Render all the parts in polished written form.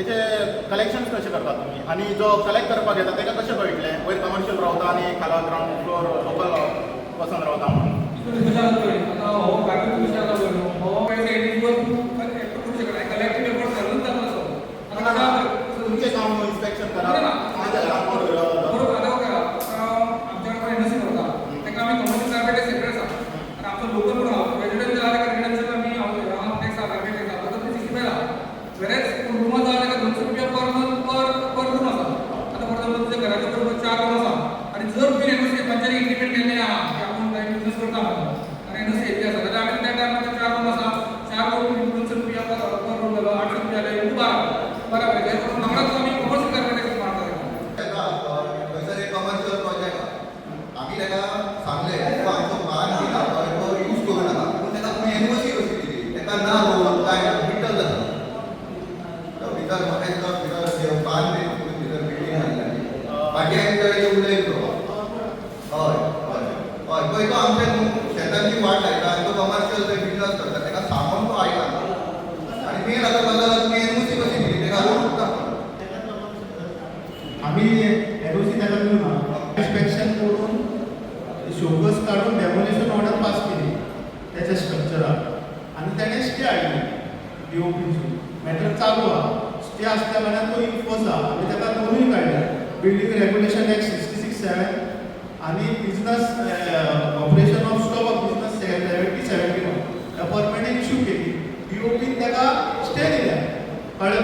त्याचे कलेक्शन कसे करता तुम्ही आणि जो कलेक्ट करपाक येता ताका कशें कळटलें वयर कमर्शियल रावता आनी खाला ग्राउंड फ्लोर लोकल वचून रावता म्हणून तुमचें काम इन्स्पेक्शन करा शेतांची वाट लायता आनी तो कमर्शियल बिजनस करता ताका सामान तो आयला आनी मेन आतां बदल तुमी एनओसी कशी दिली ताका लोन उरता आम्ही एनओसी त्याला मिळून इन्स्पेक्शन करून शोकस काढून डेमोलेशन ऑर्डर पास केली त्याच्या स्ट्रक्चराक आणि त्याने स्टे हाडली डीओपीची मॅटर चालू आहा स्टे आसल्या कारणान तो इन्फोर्स आहा आमी ताका दोनूय काडल्या बिल्डिंग रेग्युलेशन एक्ट 66(7) आणि business operation of stock of business 7071 apartment issue केली डीओपीन ताका स्टे दिल्या कळ्ळें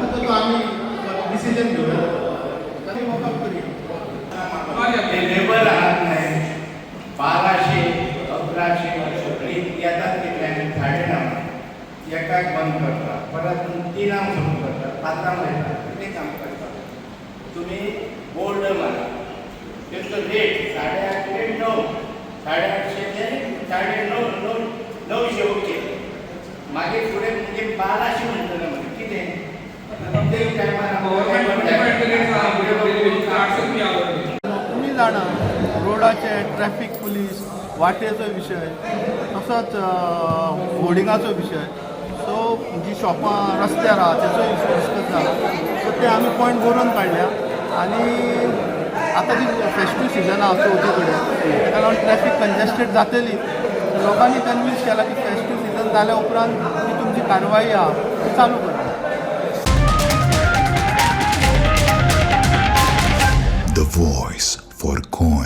तुका आम्ही डिसिजन घेऊया लेबर आहात नाही 1200 1100 सगळी येतात तितल्यान 9:30 एकाक बंद करतात परत 3 सुरू करतात 5 येतात कितें काम करतात तुम्ही बोर्ड मारा तेंचो रेट 8:30 ते 9 850 ते 900 ओके मागीर फुडें म्हणजे 1200 म्हणटले म्हणजे कितें तुम्ही जाणा रोडाचे ट्रॅफिक पुलीस वाटेचो विशय तसोच होर्डिंगाचो विशय सो जी शॉपां रस्त्यार आहा तेचो डिस्कस जाला सो ते आमी पॉयंट बरोवन काडल्या आनी आतां जी फेस्टीव सिजन आहा चवथी कडेन ताका लागून ट्रॅफिक कंजेस्टेड जातली लोकांनी कन्विन्स केला की फेस्टीव सिजन जाल्या उपरांत जी तुमची कारवाई आहा ती चालू करता. The voice for Con.